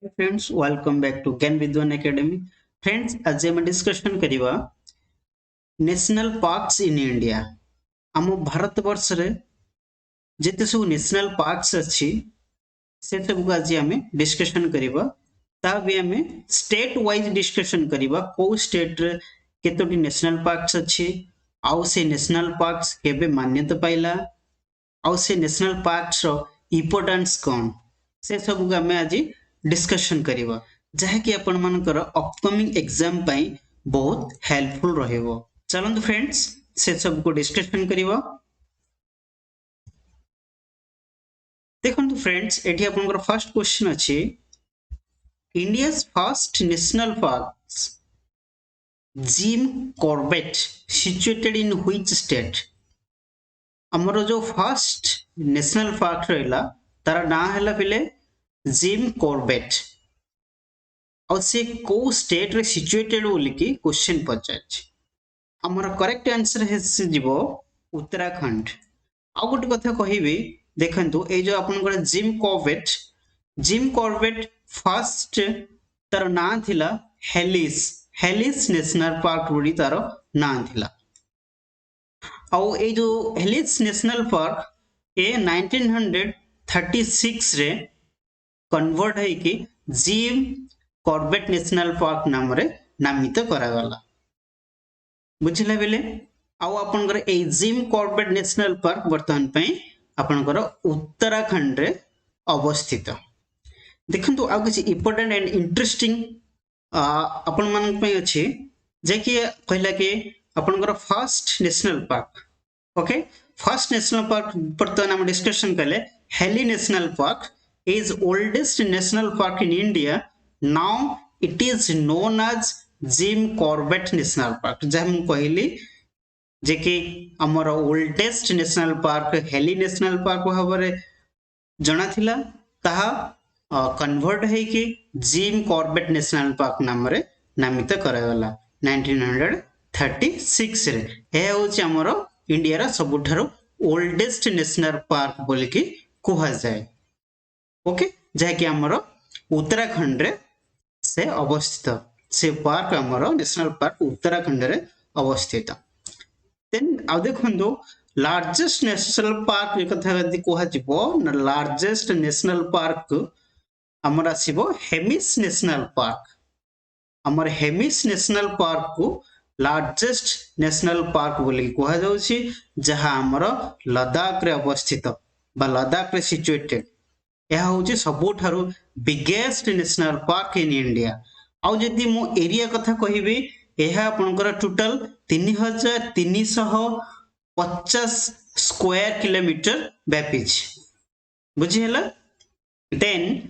Friends welcome back to ज्ञान विद्वान academy. Friends आज हम डिस्कशन करिवा नेशनल पार्क्स इन इंडिया। आम भारत वर्ष रे जेते सब नेशनल पार्क्स अछि से सब को आज हम डिस्कशन करिवा। ता भी हम स्टेट वाइज डिस्कशन करिवा को स्टेट रे केतोटी नेशनल पार्क्स अछि आउ से नेशनल पार्क्स केबे मान्यता पाइला आउ से नेशनल पार्क्स रो इंपोर्टेंस कोन से सब को हम आज डिस्कशन करिवा जहाँकि आपण मानकर अपकमिंग एग्जाम पाई बहुत हेल्पफुल रहइबो। चलंतु फ्रेंड्स से सब को डिस्कशन करिवा। देखंतु फ्रेंड्स एठी आपनकर फर्स्ट क्वेश्चन अछि India's first national parks Jim Corbett situated in which state. हमरो जो फर्स्ट नेशनल पार्क रहला तार नाम हैला पिले जिम कॉर्बेट और से को स्टेट रे सिचुएटेड बोली की क्वेश्चन पचाछ। हमर करेक्ट आंसर है से जीवो उत्तराखंड। आ गोटे कथा कहिबी देखंतु ए जो आपन जिम कॉर्बेट फर्स्ट तार नाम थिला हेलिस नेशनल पार्क बोली तार नाम थिला। आउ ए जो हेलिस नेशनल पार्क ए 1936 रे कन्वर्ट है कि जिम कॉर्बेट नेशनल पार्क नाम रे नामित करा गला। बुझिला बेले आउ आपनकर ए जिम कॉर्बेट नेशनल पार्क वर्तमान पई आपनकर उत्तराखंड रे अवस्थित। देखंतु आ किछि इंपोर्टेंट एंड इंटरेस्टिंग आपन मन पई अछि जे कि कहला कि आपनकर first national park. Okay first national park वर्तमान हम डिस्कशन कले heli national park is oldest national park in India. Now it is known as Jim Corbett National Park. जहाँ हम कहली जे कि हमर ओल्डेस्ट नेशनल पार्क हेली नेशनल पार्क भाବରେ जଣା थिला ताहा कन्वर्ट है कि जिम कॉर्बेट नेशनल पार्क नाम रे नामित करागला 1936 रे। ए होची हमर इंडिया रा सबुठारो ओल्डेस्ट नेशनल पार्क बोली कि कुहा जाय। ओके जहाँकि आमर उत्तराखंड रे से अवस्थित से पार्क आमर नेशनल पार्क उत्तराखंड रे अवस्थित। देन आ देखंदो लार्जेस्ट नेशनल पार्क कथा यदि कोहा जिवो न लार्जेस्ट नेशनल पार्क आमर आसीबो हेमिस नेशनल पार्क। आमर हेमिस नेशनल पार्क को लार्जेस्ट नेशनल पार्क बोली कोहा जाउछि जहां आमर लद्दाख रे अवस्थित बा लद्दाख रे सिचुएटेड। यह हूँ सबुठारु biggest national park in India. आउ जदि मो एरिया कथा कहिबी यह आपनकर टोटल 3350 स्क्वायर किलोमीटर व्यापीच। बुझी हला। देन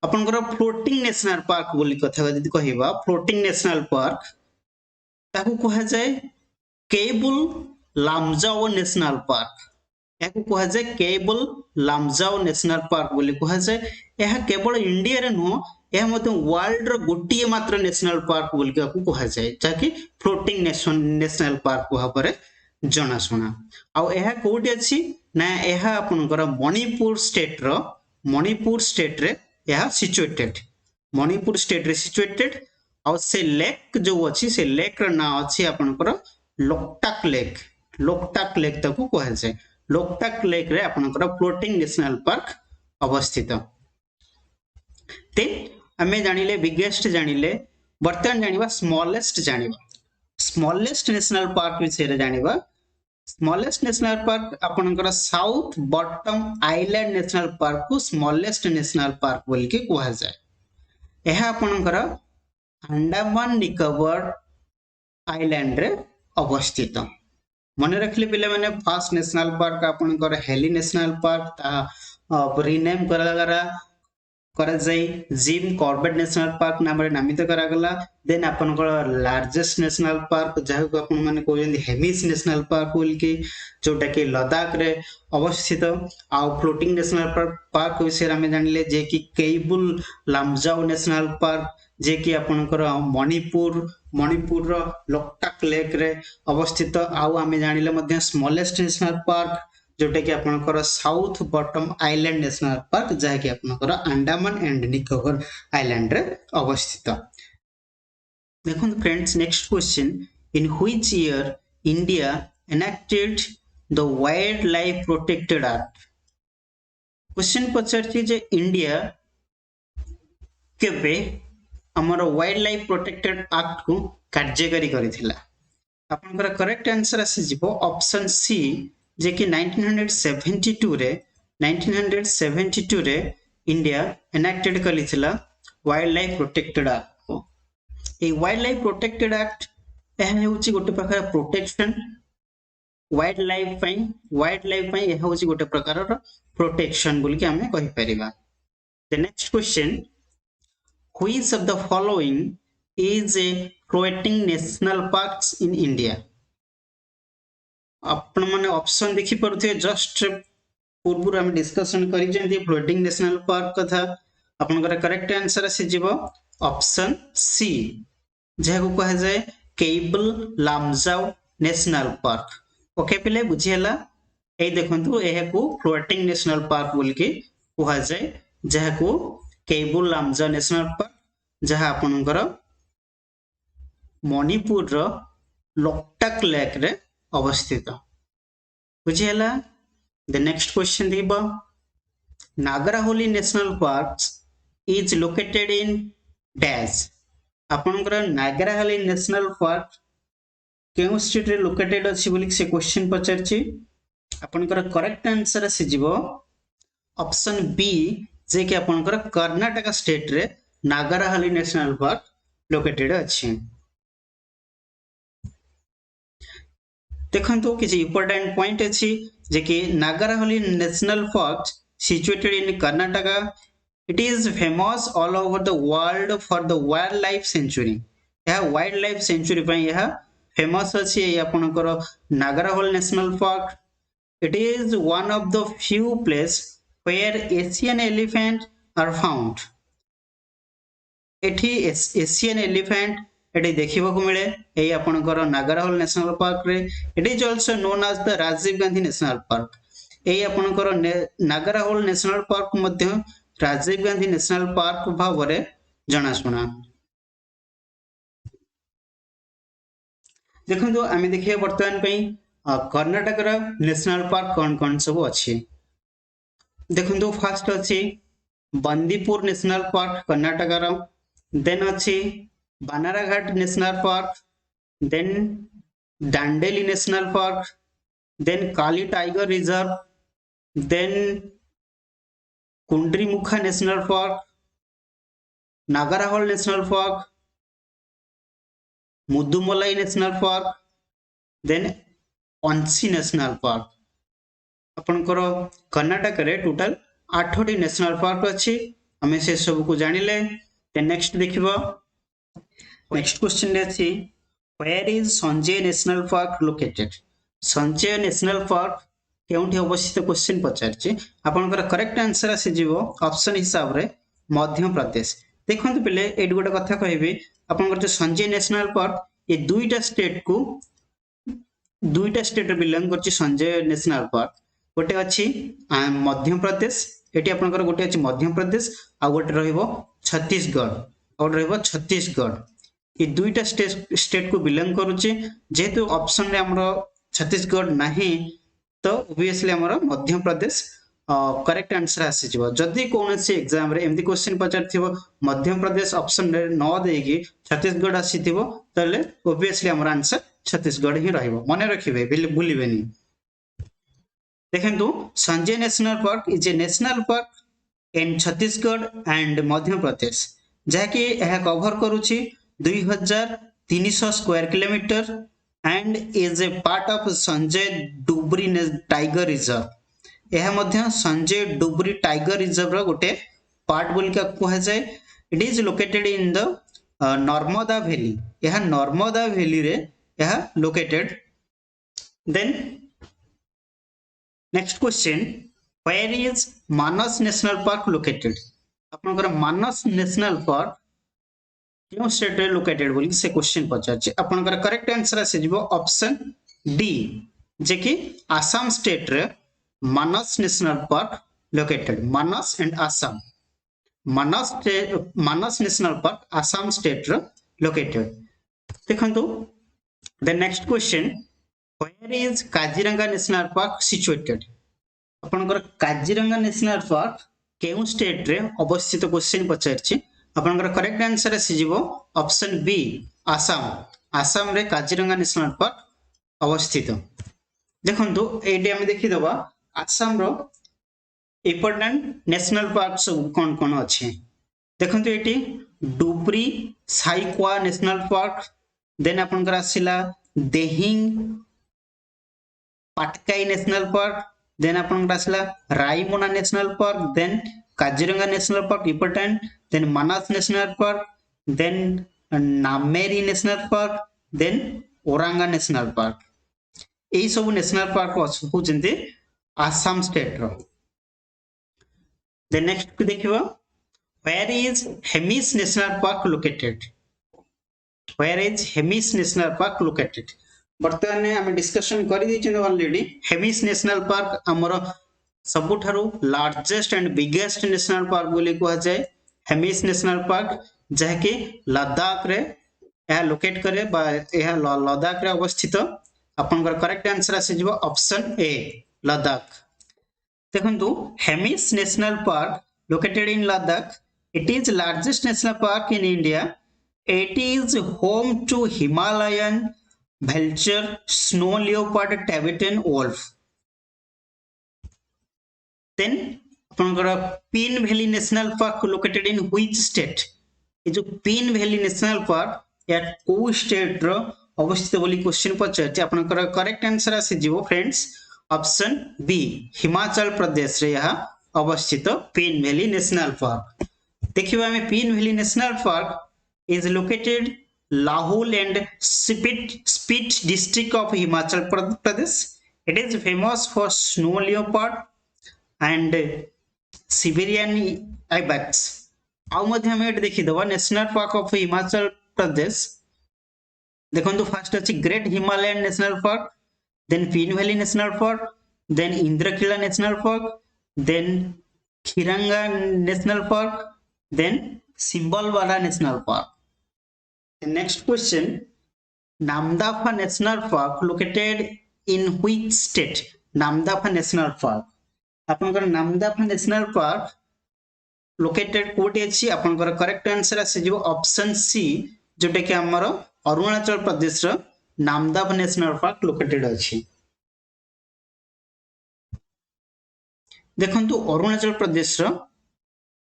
आपनकर फ्लोटिंग नेशनल पार्क बोली कथा जदि कहिबा फ्लोटिंग नेशनल पार्क ताकू कहा जाए केबुल लामजाओ नेशनल पार्क। याकू कहा जाए केबल लामजाओ नेशनल पार्क बोली कहा जाए। यह केवल इंडिया रे नुह यह मते वर्ल्ड रो गोटिए मात्र नेशनल पार्क बोली कहा जाए जाकि फ्लोटिंग नेशनल पार्क भाबरे जଣା सुना। आउ यह कोठी अछि ना यह आपनकर मणिपुर स्टेट रे यह सिचुएटेड। मणिपुर स्टेट रे सिचुएटेड आउ से लेक जो अछि से लेक रा नाम अछि आपनकर लोकटाक लेक ताकू कहा जाए। लोकटाक लेक रे आपनकर फ्लोटिंग नेशनल पार्क अवस्थित। ते हमें जानिले बिगेस्ट जानिले वर्तमान जानिबा स्मॉलेस्ट जानिबा स्मॉलेस्ट नेशनल पार्क विषय रे जानिबा। स्मॉलेस्ट नेशनल पार्क आपनकर south Button island national park को स्मॉलेस्ट नेशनल पार्क बोल के कहा जाए। यह आपनकर अंडमान निकोबार आइलैंड रे अवस्थित। मन रखले पिले माने फर्स्ट नेशनल पार्क आपनकर हेली नेशनल पार्क ता रिनेम करा जाय जिम कॉर्बेट नेशनल पार्क नाम रे नामित करा गला। देन आपनकर लार्जेस्ट नेशनल पार्क जहां को आपन माने कहजंदी हेमिस नेशनल पार्क बोल के जोटा के लद्दाख रे अवस्थित। आ फ्लोटिंग नेशनल पार्क विषय हमें जानिले जे कि केबुल लामजाओ नेशनल पार्क जे कि आपनकर मणिपुर रो लोकटाक लेक रे अवस्थित। आउ आमे जानिले मध्ये स्मॉलेस्ट नेशनल पार्क जोटा कि आपनकर south Button island national park जहा कि आपनकर अंडमान एंड निकोबर आइलैंड रे अवस्थित। देखो friends next question, in which year India enacted the wild life protected act. Question पचारछि जे इंडिया केबे हमर वाइल्ड लाइफ प्रोटेक्टेड एक्ट को कार्यकारी करिथिला। आपनकर करेक्ट आंसर आसी जिवो ऑप्शन सी जे कि 1972 रे इंडिया एनेक्टेड करिथिला वाइल्ड लाइफ प्रोटेक्टेड एक्ट को। ए वाइल्ड लाइफ प्रोटेक्टेड एक्ट एहा होची गोटे प्रकार प्रोटेक्शन वाइल्ड लाइफ पई एहा होची गोटे प्रकार प्रोटेक्शन बोल के हमें कहि परिबा। The next question, which of the following is a floating national parks in India। आपण माने ऑप्शन देखि परथे जस्ट पूर्व हम डिस्कशन करि जेंती फ्लोटिंग नेशनल पार्क कथा। आपनकर करेक्ट आंसर आसी जिवो ऑप्शन सी जेहा को कहा जाय cable Lamjao national park. Okay पिले बुझी हला। ए देखंतु एहा को फ्लोटिंग नेशनल पार्क बोल के कहा जाय जेहा को केबल लामजाओ नेशनल पार्क जहाँ आपनकर मणिपुर रो लोकटक लेक रे अवस्थित। बुझिहला। द नेक्स्ट क्वेश्चन दिबा, Nagarahole national park is located in dash. आपनकर नागराहोली नेशनल पार्क केउ स्टेट रे लोकेटेड अछि बोली से क्वेश्चन पचारछि। आपनकर करेक्ट आंसर आसी जिवो ऑप्शन बी जे कि आपनकर कर्नाटक स्टेट रे नागराहोली नेशनल पार्क लोकेटेड अछि। देखंतु किछि इंपोर्टेंट पॉइंट अछि जे कि Nagarahole national park situated in Karnataka. It is famous all over the world for the wild life sanctuary. यह वाइल्ड लाइफ सेंचुरी पई यह फेमस अछि। ए आपनकर Nagarahole national park it is one of the few place where Asian elephant are found. एठी Asian elephant एटी देखिबा को मिले एई आपनकर नागराहोल नेशनल पार्क रे। It is also known as the Rajiv Gandhi national park. एई आपनकर नागराहोल नेशनल पार्क मध्ये राजीव गांधी नेशनल पार्क भावरे जनाशुना। देखंतु आमे देखिए वर्तमान पई कर्नाटक रा नेशनल पार्क कोन सब अछि। देखंतु फर्स्ट अछि बंदीपुर नेशनल पार्क कर्नाटक रा। देन अच्छी Bannerghatta national park, then Dandeli national park, then Kali tiger reserve, then Kudremukh national park, Nagarhole national park, Mudumalai national park, then Anshi national park. आपनकर कर्नाटक रे टोटल 8टी नेशनल पार्क अछि। हमें से सब को जानिले। नेक्स्ट देखिबो नेक्स्ट क्वेश्चन रे अछि where is Sanjay national park located. Sanjay national park केउठी अवस्थित क्वेश्चन पचारछि। आपनकर करेक्ट आंसर आसी जिवो ऑप्शन हिसाब रे मध्य प्रदेश। देखंतु पहिले एड गोटे कथा कहबी आपनकर जो संजय नेशनल पार्क ये दुईटा स्टेट बिलोंग करछि। संजय नेशनल पार्क गोटे अछि मध्य प्रदेश, एटी आपनकर गोटे अछि मध्य प्रदेश आ गोटे रहइबो छत्तीसगढ़ और रहइबो छत्तीसगढ़। ये दुईटा स्टेट को बिलोंग करूछि। जेहेतु ऑप्शन रे हमरो छत्तीसगढ़ नाही तो ऑब्वियसली हमरो मध्य प्रदेश करेक्ट आंसर आसी जिवो। जदि कोनोसी एग्जाम रे एमदी क्वेश्चन पचारथिबो मध्य प्रदेश ऑप्शन रे न देकी छत्तीसगढ़ आसीथिबो तले ऑब्वियसली हमरो आंसर छत्तीसगढ़ ही रहइबो। माने रखिबे भूलिबेनी। देखंतु Sanjay national park is a national park in Chhattisgarh and Madhya Pradesh जहाँकि यह कवर करुछि 2300 square kilometre and is a part of Sanjay Dubri tiger reserve. यह मध्य संजय डुबरी टाइगर रिजर्व रो गोटे पार्ट बोल के कहा जाए। It is located in the Narmada valley. यह नर्मदा वैली रे यह located. Then next question where is Manas national park located. आपनकर मानस नेशनल पार्क क्यों स्टेट रे लोकेटेड बोली से क्वेश्चन पचारछि। आपनकर करेक्ट आंसर आसी जिवो ऑप्शन डी जे कि आसाम स्टेट रे Manas National Park located? Manas and Assam. Manas National Park, Assam state located. देखंतु the next question, where is Kaziranga National Park situated? आपनकर काजीरंगा नेशनल पार्क केउ state रे अवस्थित question पचारछि आपनकर करेक्ट आंसर आसीजिवो ऑप्शन बी आसाम आसाम रे काजीरंगा नेशनल पार्क अवस्थित देखंतु एडी हम देखि दबा आसाम रो इंपोर्टेंट नेशनल पार्क सब कोन कोन अछि देखंतु एटी Dibru Saikhowa national park then आपनकर आसिला Dehing Patkai national park then आपन आसला Raimona national park then Kaziranga national park important then Manas national park then Nameri national park then Orang national park एई सब नेशनल पार्क होचंती आसाम स्टेट रो देन नेक्स्ट देखिबो where is Hemis national park located where is Hemis national park located बर्तमान आम discussion कर already Hemis national park आमर सबुठारु largest and biggest national park बोली कह जाए हेमिस नेशनल पार्क जहाँकि लद्दाख रे यह लोकेट करे बा यह लद्दाख रे अवस्थित आपनकर करेक्ट आंसर आसीजिवो ऑप्शन ए लद्दाख देखंतु Hemis national park located in Ladakh it is largest national park in India it is home to Himalayan vulture, snow leopard, Tibetan wolf. Then Pin Valley National Park located in which state? ये जो Pin Valley National Park या को state रो अवस्थित बोली question पचारछि आपनकर correct answer आसी जीवो friends option B Himachal Pradesh रे यह अवस्थित Pin Valley National Park देखिबा हमें Pin Valley National Park is located Lahul and Spit district of Himachal Pradesh. It is famous for snow leopard and Siberian ibex. आउ मध्य हम एट देखि दबा national park of Himachal Pradesh देखंतु फर्स्ट अछि great Himalayan national park then Pin valley national park then Indrakila national park then Khirganga national park then Simbalbara national park The next question, Namdapha National Park located in which state? Namdapha National Park. आपनकर Namdapha National Park located कोठी अछि आपनकर correct answer आसी जिवो option सी जोटा कि हमर अरुणाचल प्रदेश रो Namdapha National Park located अछि देखंतु अरुणाचल प्रदेश रो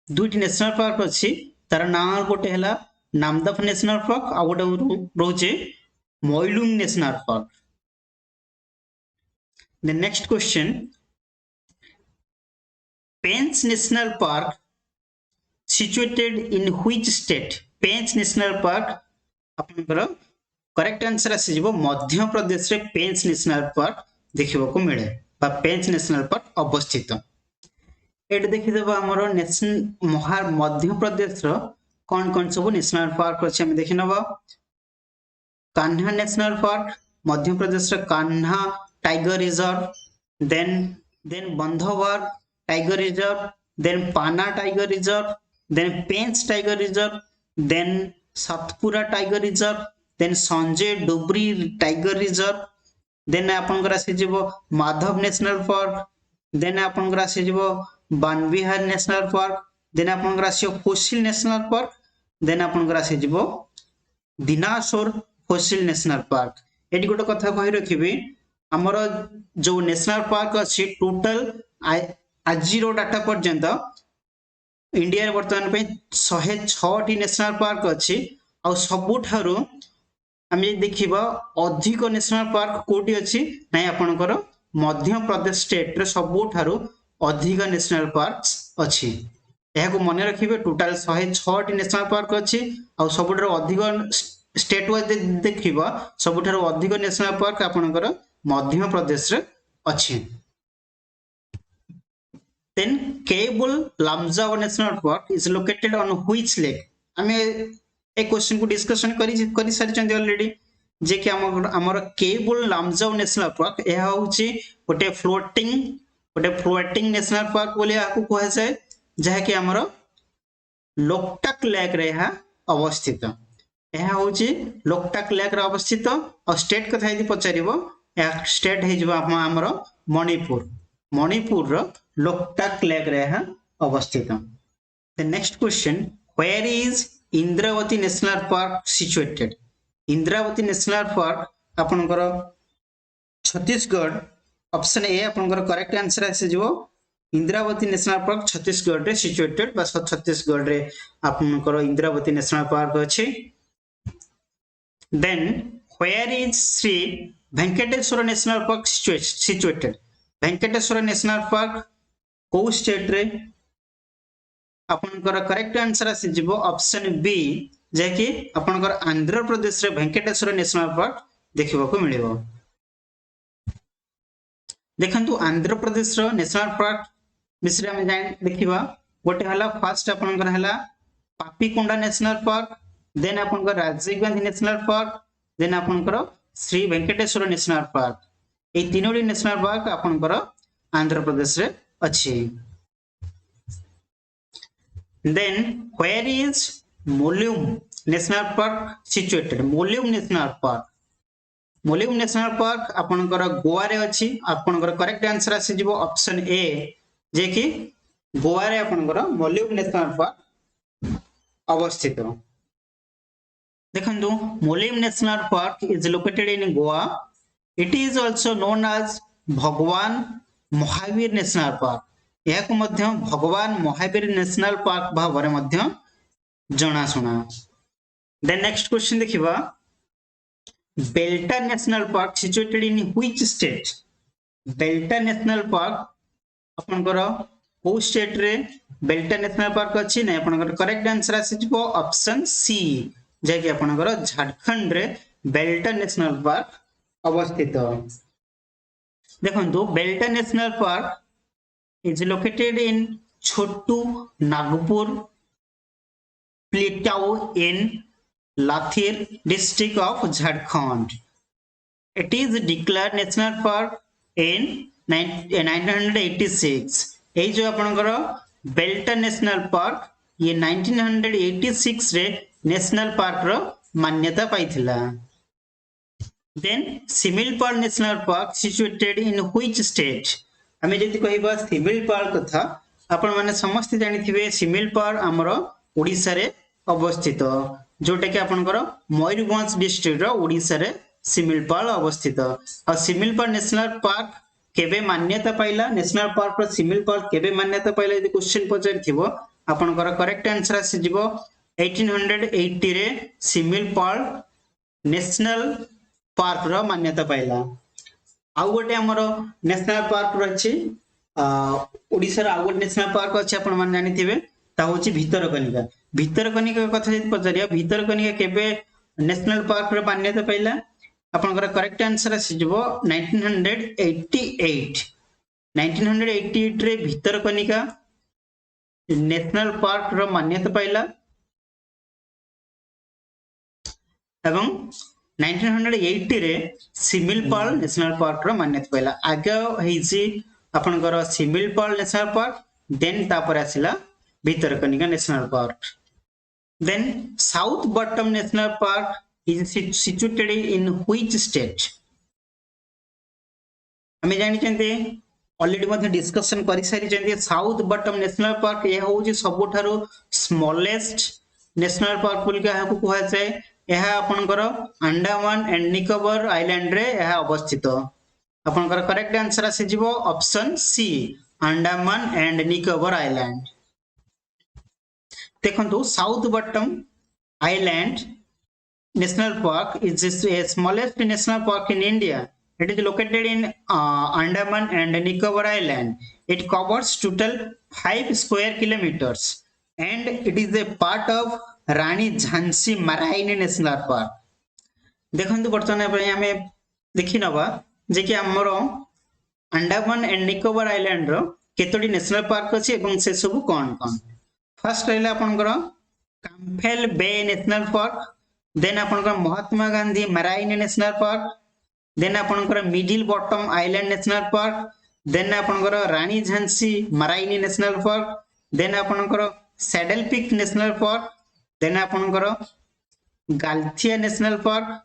दुईटी नेशनल पार्क अछि तार नाम गोटे हला नामदफा नेशनल पार्क आ गोटे रोचे मोइलुंग national park the next question Pench national park situated in which state Pench national park आपनकर करेक्ट आंसर आसी जिवो मध्य प्रदेश रे पेंच नेशनल पार्क देखिबो को मिले बा पेंच नेशनल पार्क अवस्थित एट देखि देबा हमरो नेशनल मध्य प्रदेश रो कौन कौन सब नेशनल पार्क अच्छे हम देखि नबा कान्हा नेशनल पार्क मध्य प्रदेश रे Kanha tiger reserve then Bandhavgarh tiger reserve then Panna tiger reserve then Pench tiger reserve then Satpura tiger reserve then Sanjay Dubri tiger reserve then आपनकर आसी जिवो माधव नेशनल पार्क देन आपनकर आसी जिवो बानबिहार नेशनल पार्क देन आपनकर आसी फॉसिल नेशनल पार्क देन आपनकर आसी जिवो दिनासोर फॉसिल नेशनल पार्क एटी गोटे कथा कहि रखिबी हमर जो नेशनल पार्क अछि टोटल आजिरो डाटा पर्यंत इंडिया रे वर्तमान पे 106 टी नेशनल पार्क अछि आ सबुठारु हम देखिबा अधिक नेशनल पार्क कोठी अछि नै आपनकर मध्य प्रदेश स्टेट रे सबुठारु अधिक नेशनल पार्क्स अछि यह मन रखिए टोटाल 106 टी नेशनल पार्क अच्छी आ सबुठ अधिक स्टेट वाइज देखा सबुठ अधिक नेशनल पार्क आपनकर मध्य प्रदेश रे अच्छी then Keibul Lamjao national park is located on which lake आम ए क्वेश्चन को डिस्कशन करी सारी ऑलरेडी जे कि हमर केबुल लामजाओ नेशनल पार्क यह हूँ गोटे फ्लोटिंग गोटे फ्लोटिंग नेशनल पार्क बोली आपको कह जाए जहाँ कि हमर लोकटाक लेक रे अवस्थित यह हूँ लोकटाक लेक रे अवस्थित और स्टेट कथा यदि पचारिबो स्टेट होमर मणिपुर मणिपुर लोकटाक लेक रे अवस्थित। The next question, where is Indravati National Park situated? Indravati National Park आपनकर छत्तीसगढ़ ऑप्शन ए आपनकर करेक्ट आंसर आसे जो इंद्रावती नेशनल पार्क छत्तीसगढ़ रे सिचुएटेड बस छत्तीसगढ़ रे आपनकर इंद्रावती नेशनल पार्क अछि। Then where is Shri Venkateswara national park situated? Venkateswara national park को स्टेट रे आपनकर करेक्ट आंसर आसी जिवो ऑप्शन बी जेकि आपनकर आंध्र प्रदेश रे वेंकटेश्वर नेशनल पार्क देखिबा को मिलिबो। देखंतु आंध्र प्रदेश रो नेशनल पार्क विषय हम जान देखिबा गोटे हला फर्स्ट आपनकर हला पापीकोंडा नेशनल पार्क देन आपनकर Rajiv Gandhi national park then आपनकर श्री वेंकटेश्वर नेशनल पार्क ए तीनोडी नेशनल पार्क आपनकर आंध्र प्रदेश रे अछि। Then where is Molum National Park situated? Molum National Park. Molum National Park आपनकर गोवा रे अछि आपनकर करेक्ट आंसर आसी जिवो ऑप्शन ए जे कि गोवा रे आपनकर मोल्युम नेशनल पार्क अवस्थित। देखंतु मोल्युम national park is located in Goa. It is also known as भगवान महावीर नेशनल पार्क। यह को मध्य भगवान महावीर नेशनल पार्क भाव मध्य जनाशुना। देन नेक्स्ट क्वेश्चन देखिबा बेल्टा national park situated in which state? बेल्टा नेशनल पार्क आपनकर को स्टेट रे बेल्टा नेशनल पार्क अछि नै आपनकर करेक्ट आंसर आसी जिवो ऑप्शन सी जे कि आपनकर झारखंड रे बेल्टा नेशनल पार्क अवस्थित। देखंतु बेल्टा national park is located in Chotu Nagpur Plateau in Lathir district of Jharkhand. It is declared national park in 1986. ए जो आपनकर बेल्टा नेशनल पार्क ये 1986 रे नेशनल पार्क रो मान्यता पाइथिला। Then Similipal national park situated in which state? आमे जति कहबा सिमिलपाल कथा आपण माने समस्त जानिथिबे सिमिलपाल हमरो ओडिसा रे अवस्थित जोटा कि आपनकर मयूरभंज डिस्ट्रिक्ट रो ओडिसा रे सिमिलपाल अवस्थित। आ सिमिलपाल नेशनल पार्क केबे मान्यता पाइला नेशनल पार्क रो सिमिलपाल केबे मान्यता पाइला यदि क्वेश्चन पचारिथिबो आपनकर करेक्ट आंसर आसी जिवो 1880 रे सिमिलपाल नेशनल पार्क रो मान्यता पाइला। आउ गोटे हमरो नेशनल पार्क रछि ओडिसा रा आउ गोटे नेशनल पार्क अछि आपण मान जानिथिबे ता होछि भितरकनिका। भितरकनिका कथा यदि पचारिया भितरकनिका केबे नेशनल पार्क रो मान्यता पाइला आपनकर करेक्ट आंसर आसी जिवो 1988 1988 रे भितरकनिका नेशनल पार्क रो मान्यता पाइला एवं 1980 रे सिमिलपाल नेशनल पार्क रो मान्यता पाइला। आगे हेछि आपनकर सिमिलपाल नेशनल पार्क देन तापर आसिला Bhitarkanika national park. Then South Button national park is situated in which state? हमें जानि चंते ऑलरेडी मध्ये डिस्कशन करि सारि चंते साउथ बॉटम नेशनल पार्क ये होछि सबठारो स्मॉलेस्ट नेशनल पार्क बोल के हाकु कहै छै। यह आपनकर अंडमान एंड निकोबर आइलैंड रे यह अवस्थित। आपनकर करेक्ट आंसर आसी जिवो option C Andaman and Nicobar island. देखंतु South Button island national park is a smallest national park in India. It is located in Andaman and Nicobar Island. It covers total 5 square kilometers and it is a part of Rani Jhansi marine national park. देखंतु वर्तमान हमें देखि नबा जे कि हमरो Andaman and Nicobar island रो केतोडी नेशनल पार्क अछि एवं से सब कोन कोन। फर्स्ट रहला आपनकर Campbell Bay national park then आपनकर Mahatma Gandhi marine national park then आपनकर Middle Button island national park then आपनकर Rani Jhansi marine national park, then आपनकर Saddle Peak national park, then आपनकर गालथिया नेशनल पार्क,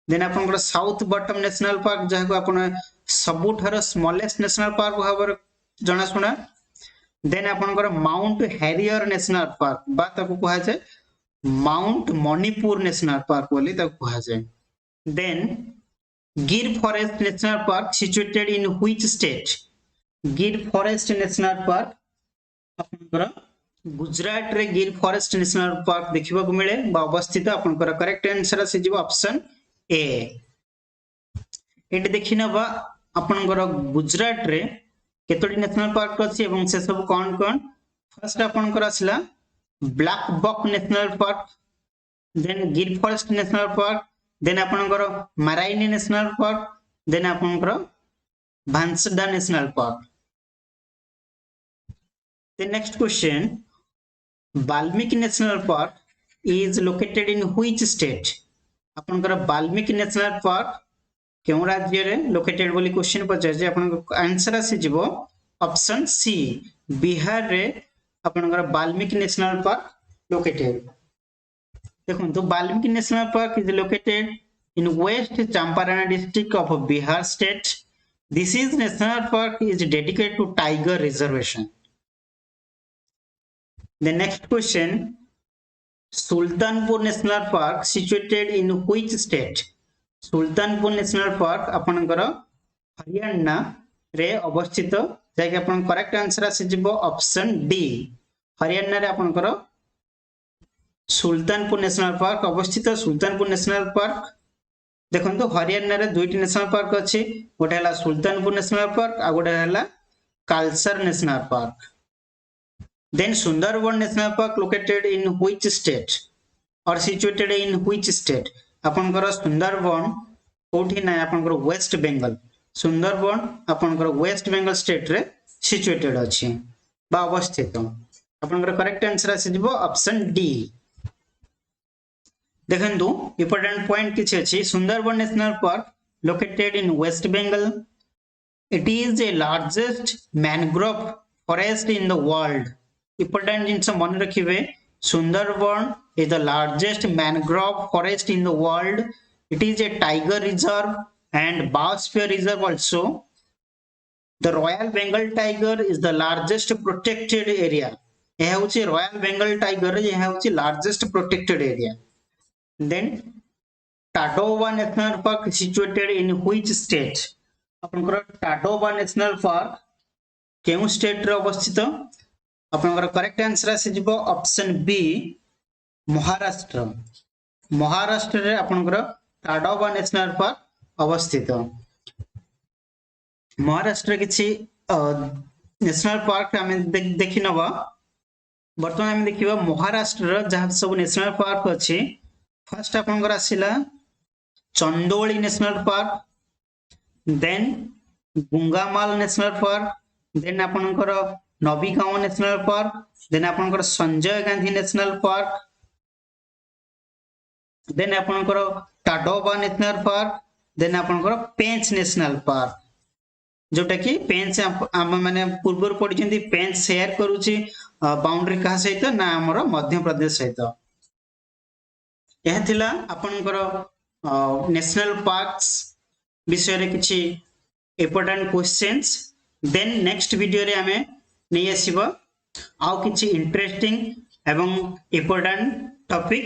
देन आपनकर साउथ बॉटम नेशनल पार्क जहाँ को आपण सबुठार smallest national park भाव जना शुणा, देन आपनकर माउंट हैरियर नेशनल पार्क बा ताको कहा जाए माउंट मणिपुर नेशनल पार्क बोली ताको कहा जाए, then Gir forest national park situated in which state, गिर फॉरेस्ट नेशनल पार्क आपनकर गुजरात रे गिर फॉरेस्ट नेशनल पार्क देखिबा को मिले बा अवस्थित, आपनकर करेक्ट आंसर से जीव ऑप्शन ए। एटे देखिना बा आपनकर गुजरात रे केतोटी नेशनल पार्क अछि एवं से सब कोन कोन, फर्स्ट आपनकर असला black buck national park, then Gir forest national park, then आपनकर मराइनी नेशनल पार्क, देन आपनकर Bansda national park. The next question, Valmiki National Park is located in which state? आपनकर वाल्मीकि नेशनल पार्क केउ राज्य रे लोकेटेड बोली क्वेश्चन पचार जे आपन आंसर आसी जिवो ऑप्शन सी, बिहार रे आपनकर वाल्मीकि नेशनल पार्क लोकेटेड। देखो तो Valmiki national park is located in West Champaran district of Bihar state. This is national park is dedicated to tiger reservation. The next question, Sultanpur National Park situated in which state? Sultanpur National Park आपनकर हरियाणा रे अवस्थित, जाके आपन correct answer आसी जिवो option D, Haryana रे आपनकर Sultanpur national park अवस्थित। सुल्तानपुर नेशनल पार्क देखो हरियाणा रे दुईटी नेशनल पार्क अच्छी, गोटे है सुल्तानपुर नेशनल पार्क आ गोटे है Kalesar national park. Then Sundarban national park located in which state और सिचुएटेड इन व्हिच स्टेट? आपनकर सुंदरबन कोठी ना आपनकर वेस्ट बेंगल, सुंदरबन आपनकर वेस्ट बेंगल स्टेट रे सिचुएटेड अछि बा अवस्थित। आपनकर करेक्ट आंसर आसी जिवो ऑप्शन डी। देखंतु इंपोर्टेंट पॉइंट किछि अछि, Sundarban national park located in West Bengal, it is a largest mangrove forest in the world. Important जिनस मन रखिबे, Sundarban is the largest mangrove forest in the world. It is a tiger reserve and biosphere reserve also. The Royal Bengal tiger is the largest protected area. यह होची Royal Bengal tiger, यह होची largest protected area. Then Tadoba National Park situated in which state? आपनकर Tadoba National Park केउ state रे अवस्थित? आपनकर correct answer आसी जिवो ऑप्शन बी, महाराष्ट्र। महाराष्ट्र रे आपनकर टाडोबा नेशनल पार्क अवस्थित। महाराष्ट्र किछि नेशनल पार्क हमें देखि नबा। वर्तमान हमें देखिबा महाराष्ट्र जहाँ सब नेशनल पार्क अछि। फर्स्ट आपनकर आसिला Chandoli national park, then Gugamal national park, then आपनकर नबीगांव नेशनल पार्क, देन आपनकर Sanjay Gandhi national park, then आपनकर टाडोबा नेशनल पार्क, देन आपनकर पेंच नेशनल पार्क, जोटा कि पेंच हम माने पूर्व पढ़ी पेंच शेयर करूची बाउंड्री कहा सहित ना हमर मध्य प्रदेश सहित। यह थिला आपनकर नेशनल पार्क्स विषय रे किछि important questions. Then next video रे हमें नै आसीबा आउ किछि इंटरेस्टिंग एवं इंपोर्टेंट टॉपिक